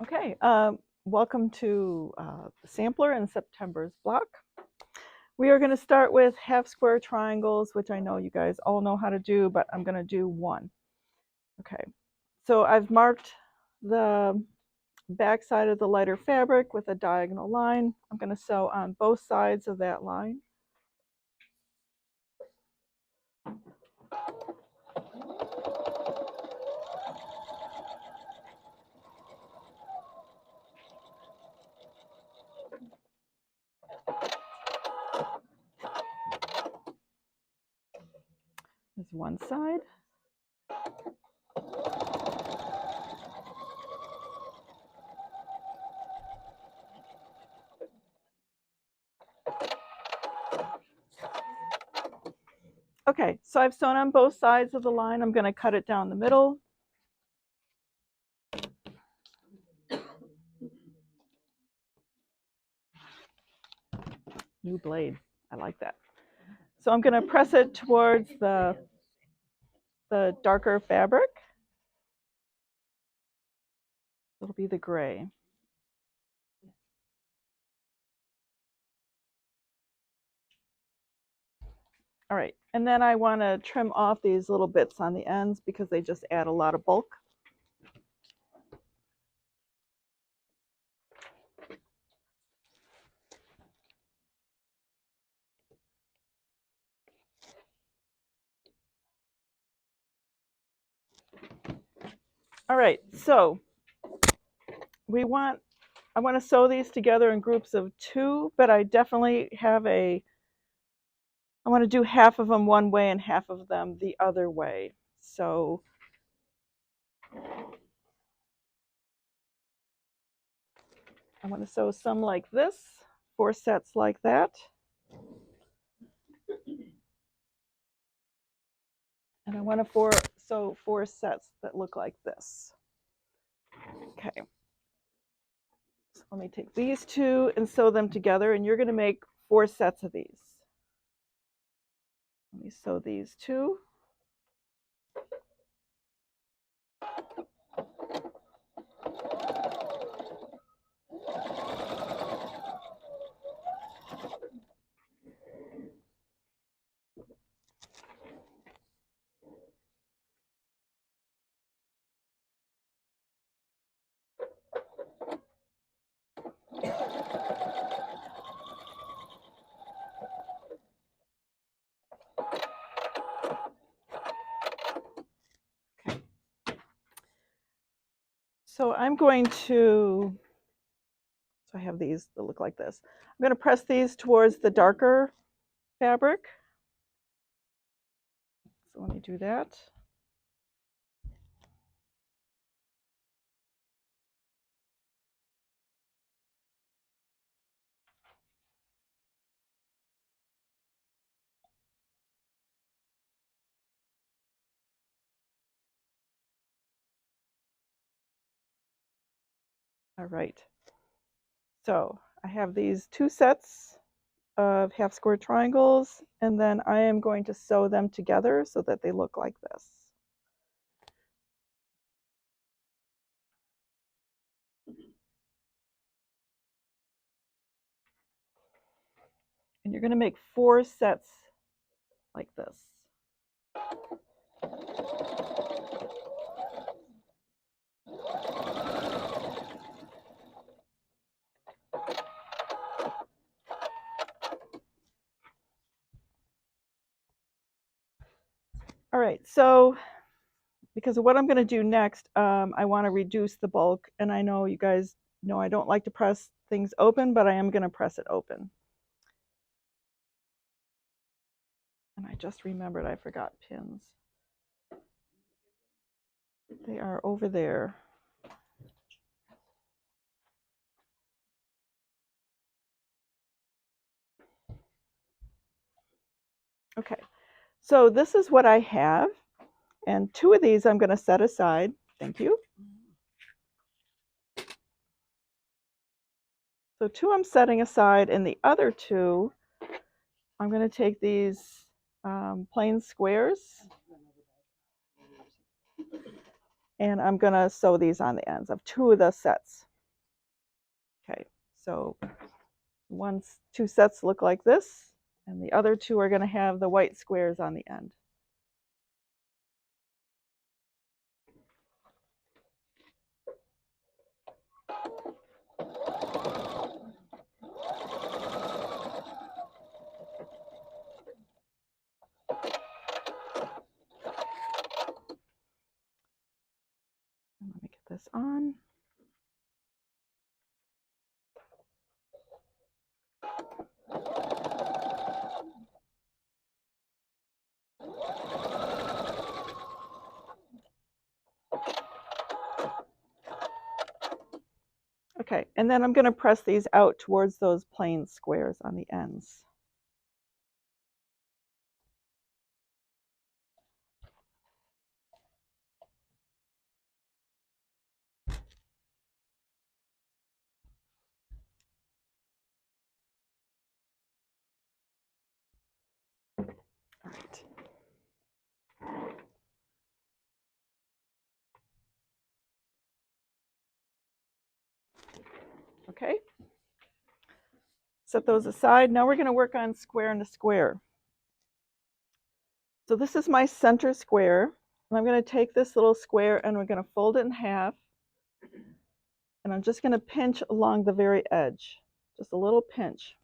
Okay, welcome to the sampler in September's block. We are going to start with half square triangles, which I know you guys all know how to do, but I'm going to do one. Okay, so I've marked the back side of the lighter fabric with a diagonal line. I'm going to sew on both sides of that line. There's one side. Okay, so I've sewn on both sides of the line. I'm going to cut it down the middle. New blade, I like that. So I'm going to press it towards the darker fabric. It'll be the gray. All right, and then I want to trim off these little bits on the ends because they just add a lot of bulk. All right, so I want to sew these together in groups of 2, but I definitely have I want to do half of them one way and half of them the other way. So I want to sew some like this, 4 sets like that. And I want to sew 4 sets that look like this. Okay. So let me take these 2 and sew them together, and you're going to make 4 sets of these. Let me sew these 2. Okay. So I'm going to, so I have these that look like this. I'm going to press these towards the darker fabric. So let me do that. All right. So I have these 2 sets of half square triangles, and then I am going to sew them together so that they look like this. And you're going to make 4 sets like this. All right, so because of what I'm going to do next, I want to reduce the bulk, and I know you guys know I don't like to press things open, but I am going to press it open. And I just remembered I forgot pins. They are over there. Okay, so this is what I have, and 2 of these I'm going to set aside. Thank you. So 2 I'm setting aside, and the other 2, I'm going to take these plain squares. And I'm going to sew these on the ends of 2 of the sets. Okay, so two sets look like this, and the other 2 are going to have the white squares on the end. Let me get this on. Okay, and then I'm going to press these out towards those plain squares on the ends. All right. Okay. Set those aside. Now we're going to work on square and a square. So this is my center square. And I'm going to take this little square and we're going to fold it in half. And I'm just going to pinch along the very edge, just a little pinch.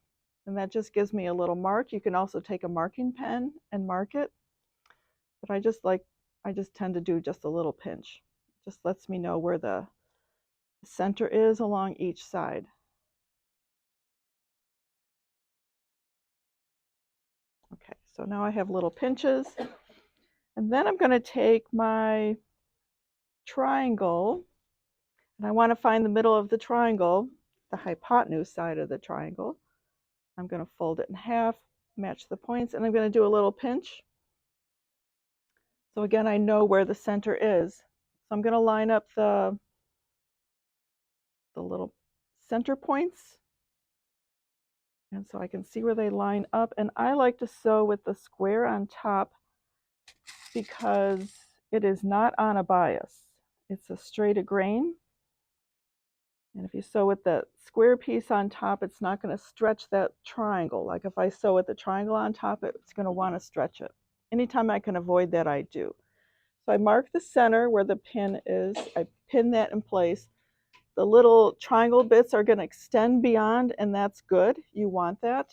And that just gives me a little mark. You can also take a marking pen and mark it. But I just tend to do just a little pinch. Just lets me know where the center is along each side. Okay, so now I have little pinches. And then I'm going to take my triangle, and I want to find the middle of the triangle, the hypotenuse side of the triangle. I'm going to fold it in half, match the points, and I'm going to do a little pinch. So again, I know where the center is. So I'm going to line up the little center points, and so I can see where they line up. And I like to sew with the square on top because it is not on a bias. It's a straight grain. And if you sew with the square piece on top, it's not going to stretch that triangle. Like if I sew with the triangle on top, it's going to want to stretch it. Anytime I can avoid that, I do. So I mark the center where the pin is. I pin that in place. The little triangle bits are going to extend beyond, and that's good. You want that.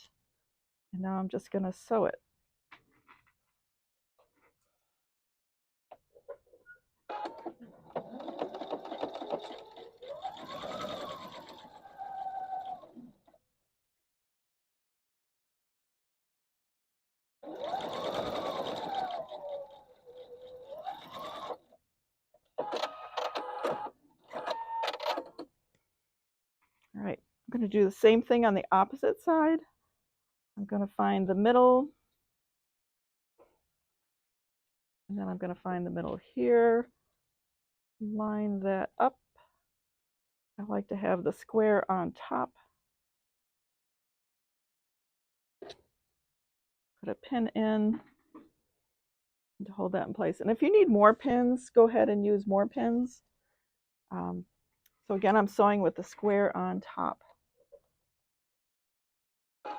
And now I'm just going to sew it. All right, I'm going to do the same thing on the opposite side. I'm going to find the middle, and then I'm going to find the middle here, line that up. I like to have the square on top. Put a pin in to hold that in place. And if you need more pins, go ahead and use more pins. So again, I'm sewing with the square on top. I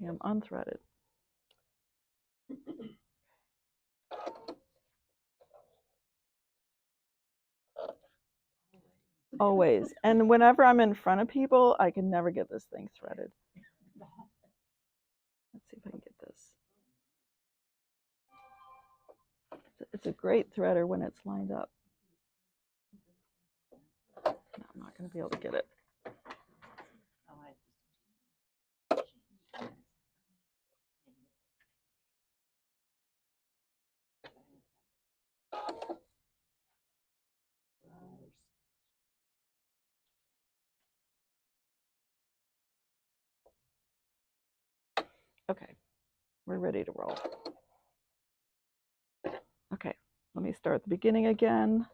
am unthreaded. Always. And whenever I'm in front of people, I can never get this thing threaded. Let's see if I can get this. It's a great threader when it's lined up. No, I'm not going to be able to get it. Okay, we're ready to roll. Okay, let me start at the beginning again.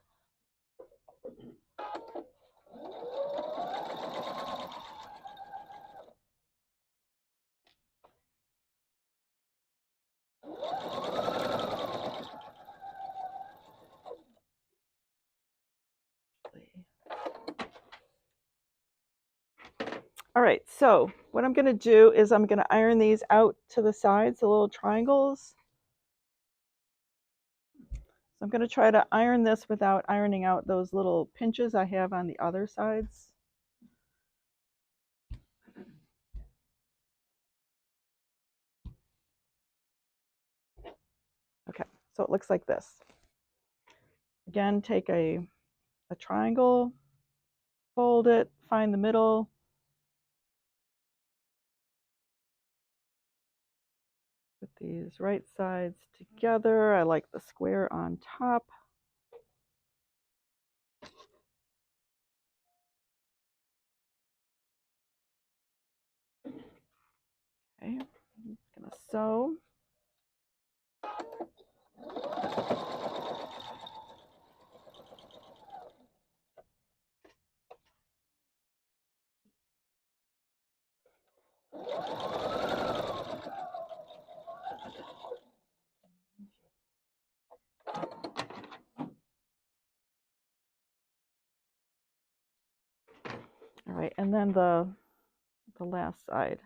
All right, so what I'm going to do is I'm going to iron these out to the sides, the little triangles. So I'm going to try to iron this without ironing out those little pinches I have on the other sides. Okay, so it looks like this. Again, take a triangle, fold it, find the middle. Put these right sides together. I like the square on top. Okay, I'm gonna sew. All right, and then the last side.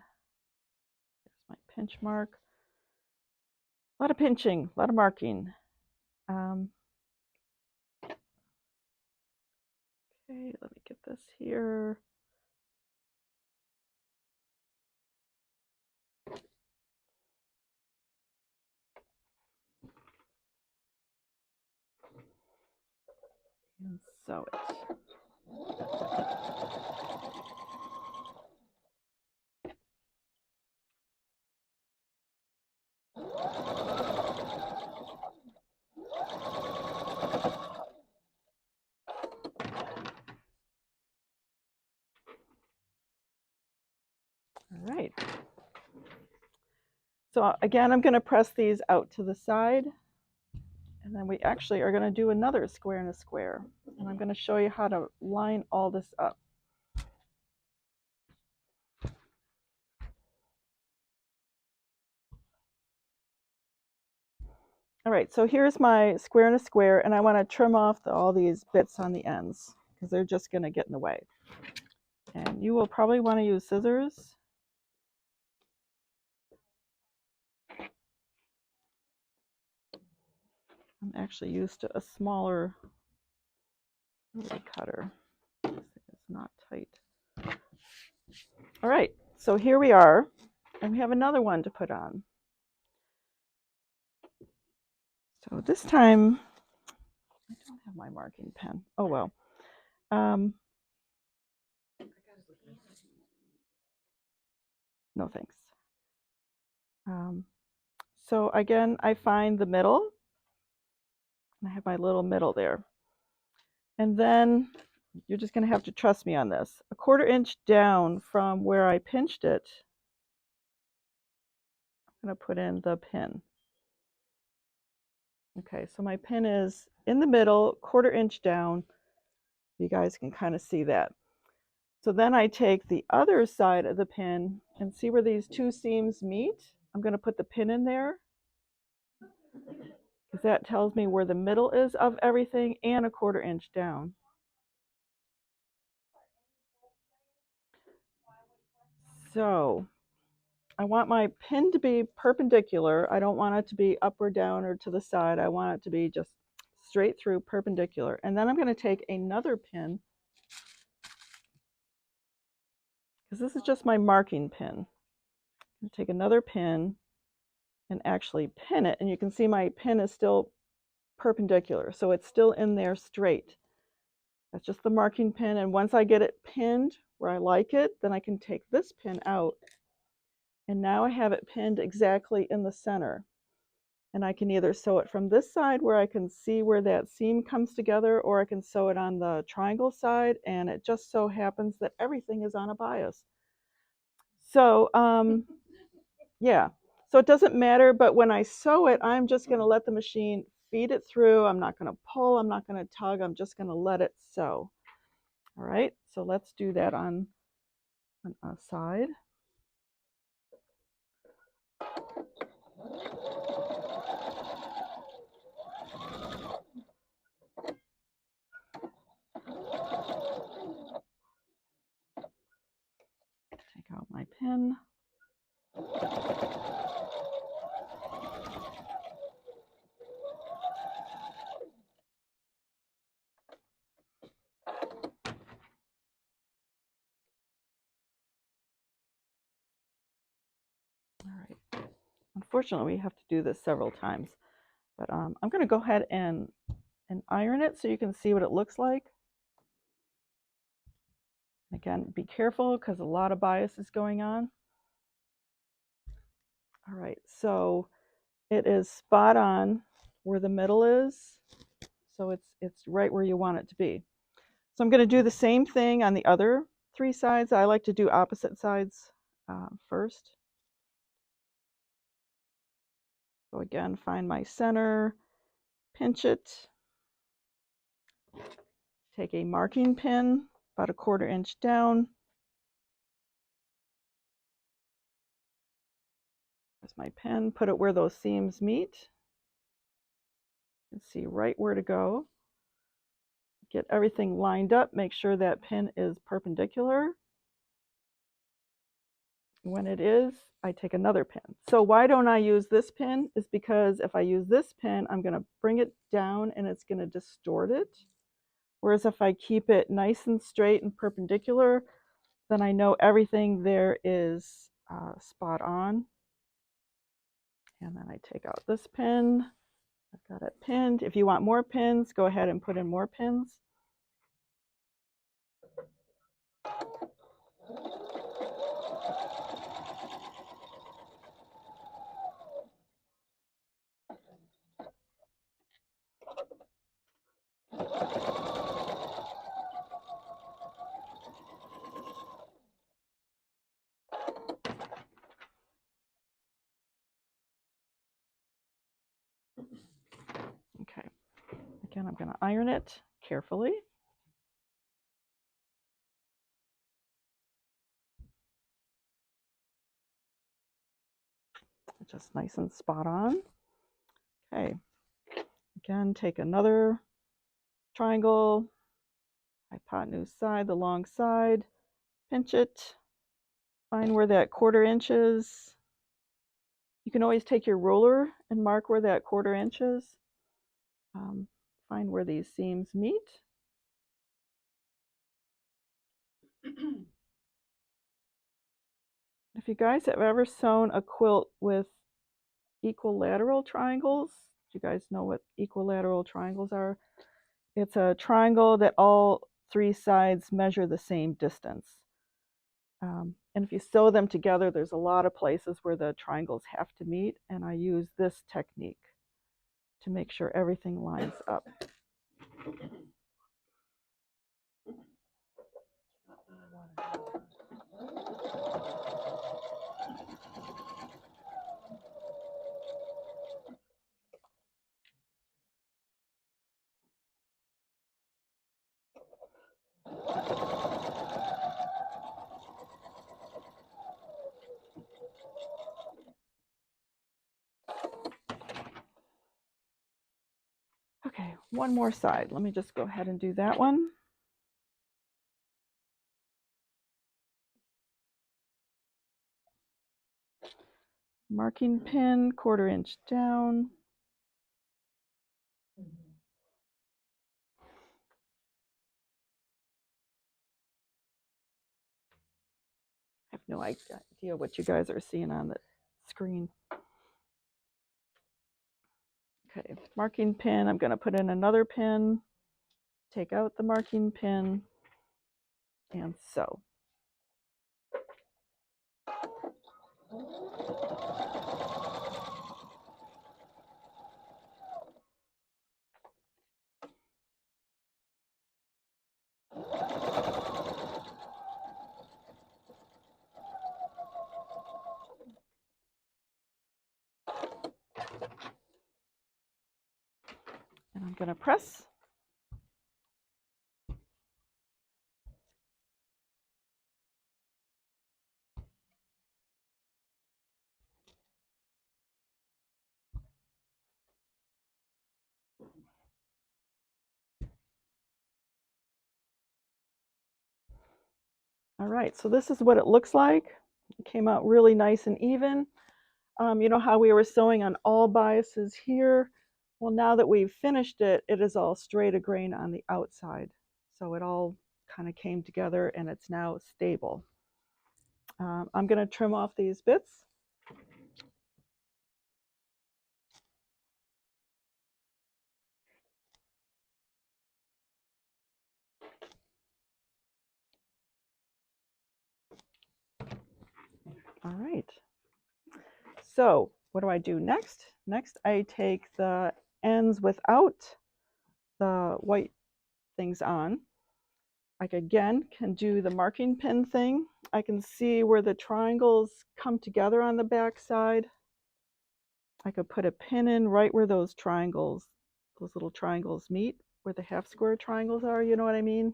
There's my pinch mark. A lot of pinching, a lot of marking. Okay, let me get this here. And sew it. All right. So again, I'm going to press these out to the side. And then we actually are going to do another square and a square. And I'm going to show you how to line all this up. All right, so here's my square and a square, and I want to trim off all these bits on the ends because they're just going to get in the way. And you will probably want to use scissors. I'm actually used to a smaller cutter. It's not tight. All right, so here we are, and we have another one to put on. So this time, I don't have my marking pen. Oh well. No thanks. So again, I find the middle. I have my little middle there. And then you're just going to have to trust me on this. A 1/4 inch down from where I pinched it, I'm going to put in the pin. Okay, so my pin is in the middle, 1/4 inch down. You guys can kind of see that. So then I take the other side of the pin and see where these two seams meet. I'm going to put the pin in there because that tells me where the middle is of everything and a 1/4 inch down. So I want my pin to be perpendicular. I don't want it to be up or down or to the side. I want it to be just straight through perpendicular. And then I'm going to take another pin, because this is just my marking pin. I'm going to take another pin and actually pin it. And you can see my pin is still perpendicular. So it's still in there straight. That's just the marking pin. And once I get it pinned where I like it, then I can take this pin out. And now I have it pinned exactly in the center. And I can either sew it from this side where I can see where that seam comes together, or I can sew it on the triangle side, and it just so happens that everything is on a bias. So yeah, so it doesn't matter, but when I sew it, I'm just going to let the machine feed it through. I'm not going to pull, I'm not going to tug, I'm just going to let it sew. All right, so let's do that on a side. Unfortunately, we have to do this several times. But I'm going to go ahead and iron it so you can see what it looks like. Again, be careful because a lot of bias is going on. All right, so it is spot on where the middle is. So it's right where you want it to be. So I'm going to do the same thing on the other 3 sides. I like to do opposite sides first. So again, find my center, pinch it, take a marking pin about 1/4 inch down. There's my pin, put it where those seams meet. You can see right where to go. Get everything lined up, make sure that pin is perpendicular. When it is, I take another pin. So why don't I use this pin is because if I use this pin, I'm going to bring it down and it's going to distort it. Whereas if I keep it nice and straight and perpendicular, then I know everything there is spot on. And then I take out this pin. I've got it pinned. If you want more pins, go ahead and put in more pins. Okay, again, I'm going to iron it carefully. Just nice and spot on. Okay, again, take another triangle, hypotenuse side, the long side, pinch it, find where that 1/4 inch is. You can always take your ruler and mark where that 1/4 inch is. Find where these seams meet. If you guys have ever sewn a quilt with equilateral triangles, do you guys know what equilateral triangles are? It's a triangle that all 3 sides measure the same distance. And if you sew them together, there's a lot of places where the triangles have to meet, and I use this technique to make sure everything lines up. Okay, one more side. Let me just go ahead and do that one. Marking pin, 1/4 inch down. I have no idea what you guys are seeing on the screen. Okay, marking pin, I'm going to put in another pin, take out the marking pin, and sew. And I'm going to press. All right, so this is what it looks like. It came out really nice and even. You know how we were sewing on all biases here? Well, now that we've finished it, it is all straight a grain on the outside. So it all kind of came together and it's now stable. I'm going to trim off these bits. All right. So what do I do next? Next, I take the ends without the white things on. I again can do the marking pin thing. I can see where the triangles come together on the back side. I could put a pin in right where those triangles, those little triangles meet, where the half square triangles are, you know what I mean?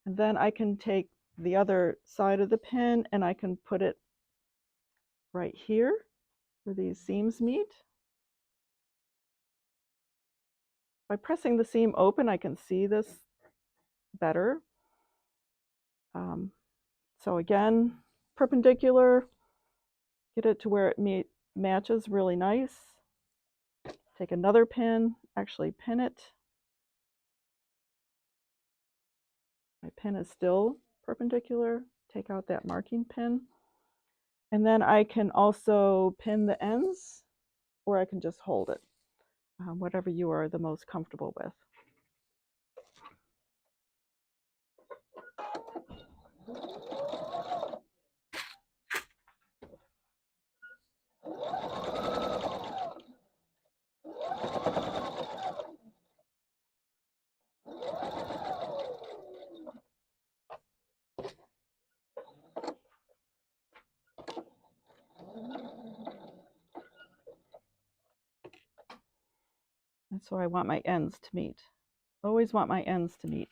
And then I can take the other side of the pin and I can put it right here where these seams meet. By pressing the seam open, I can see this better. So again, perpendicular, get it to where it matches really nice. Take another pin, actually pin it. My pin is still perpendicular. Take out that marking pin. And then I can also pin the ends, or I can just hold it, whatever you are the most comfortable with. And so I want my ends to meet. Always want my ends to meet.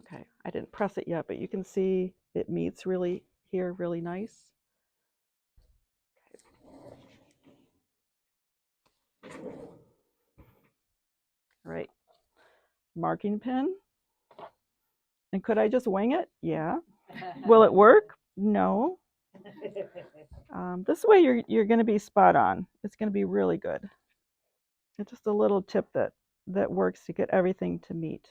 Okay, I didn't press it yet, but you can see it meets really here really nice. All right, marking pin. And could I just wing it? Yeah. Will it work? No. This way you're going to be spot on. It's going to be really good. It's just a little tip that works to get everything to meet.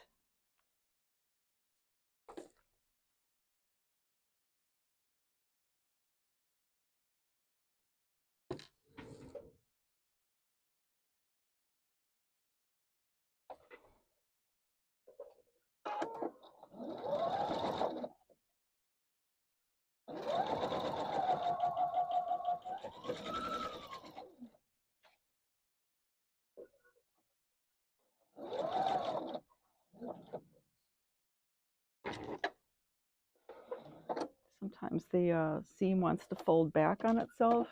Sometimes the seam wants to fold back on itself.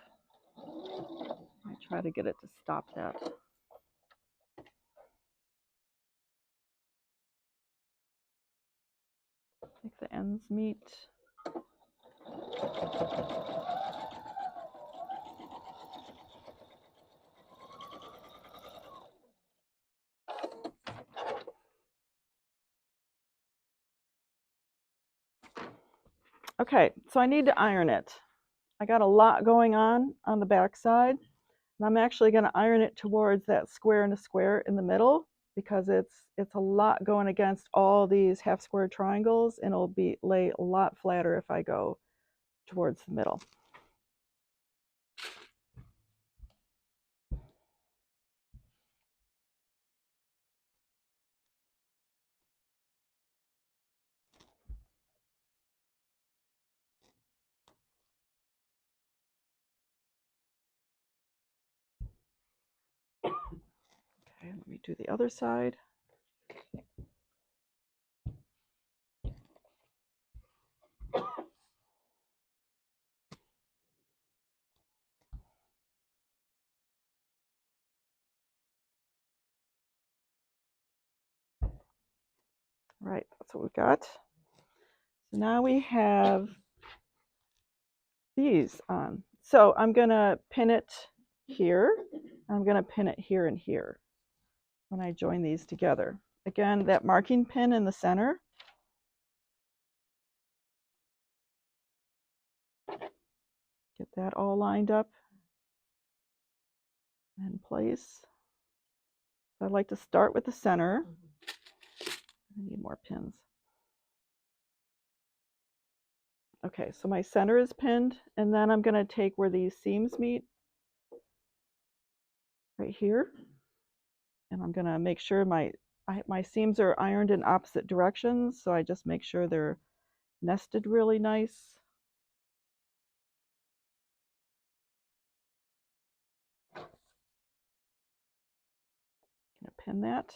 I try to get it to stop that. Make the ends meet. Okay, so I need to iron it. I got a lot going on the back side, and I'm actually going to iron it towards that square and a square in the middle because it's a lot going against all these half square triangles, and it'll lay a lot flatter if I go towards the middle. Okay, let me do the other side. Right, that's what we've got. So now we have these on. So I'm going to pin it here. I'm going to pin it here and here when I join these together. Again, that marking pin in the center. Get that all lined up in place. So I like to start with the center. I need more pins. Okay, so my center is pinned, and then I'm going to take where these seams meet, right here, and I'm going to make sure my seams are ironed in opposite directions, so I just make sure they're nested really nice. I'm going to pin that.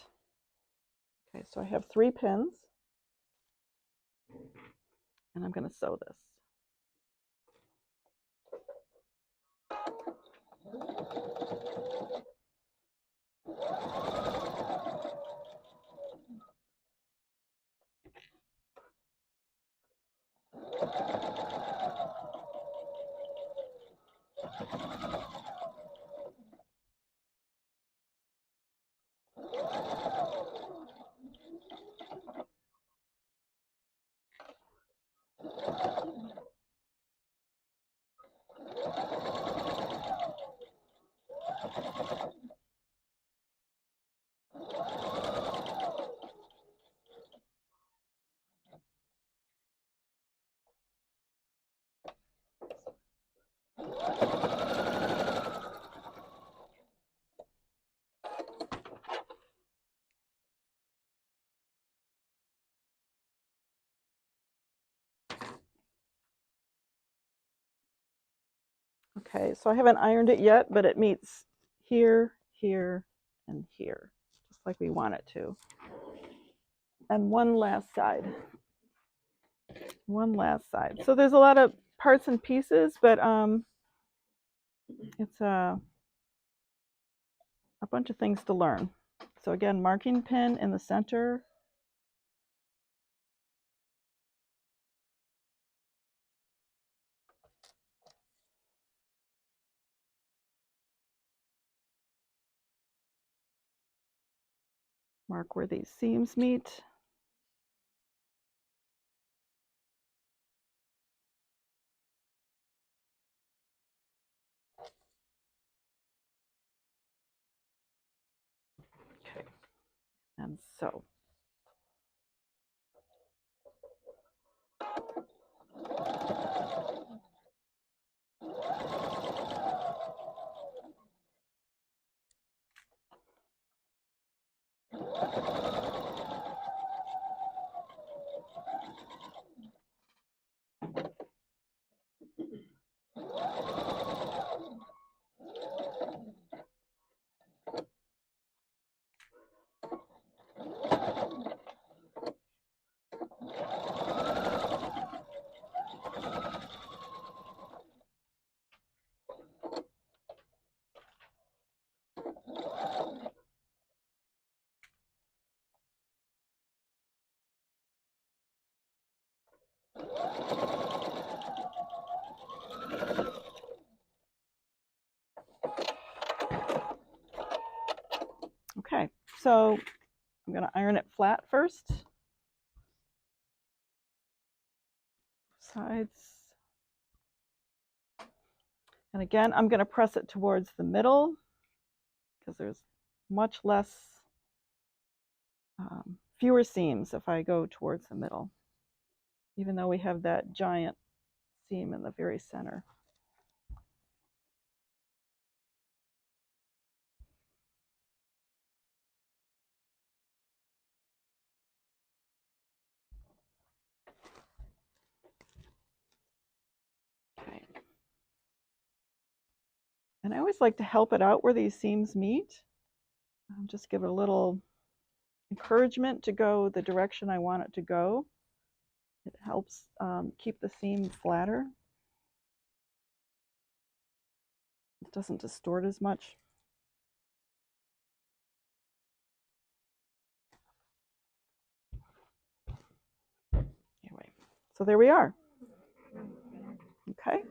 Okay, so I have 3 pins, and I'm going to sew this. Okay, so I haven't ironed it yet, but it meets here, here, and here, just like we want it to. And one last side. One last side. So there's a lot of parts and pieces, but it's a bunch of things to learn. So again, marking pin in the center. Mark where these seams meet. Okay, and so. Okay, so I'm going to iron it flat first. Sides. And again, I'm going to press it towards the middle because there's much less, fewer seams if I go towards the middle, even though we have that giant seam in the very center. Okay. And I always like to help it out where these seams meet. Just give it a little encouragement to go the direction I want it to go. It helps keep the seam flatter. It doesn't distort as much. Anyway, so there we are. Okay,